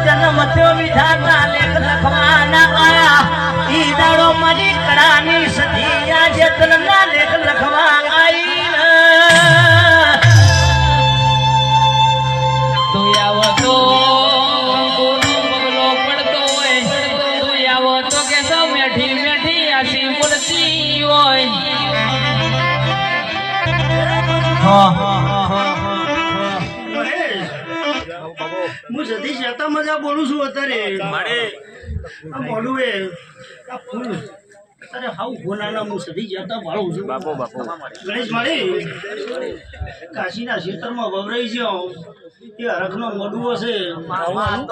जन्म थो विधाता लेख लखवाना आया ई दाड़ो मारी कड़ानी सदिया जतन ना लेख लखवा आई तो यावो तो कोनो बगलो पड़तो होय तो यावो तो के तो मेठी मेठी आसी बोलती होय હું સતીશ જતા મજા બોલું છું અત્યારે મારે આ બોલું એ આ ફૂલ અત્યારે હાવ ગોનાના હું સતીશ જતા ભાળું છું બાપો ગણેશ મારે કાશીના ક્ષેત્રમાં વવરાઈ ગયો એ હરખનો મોઢું હશે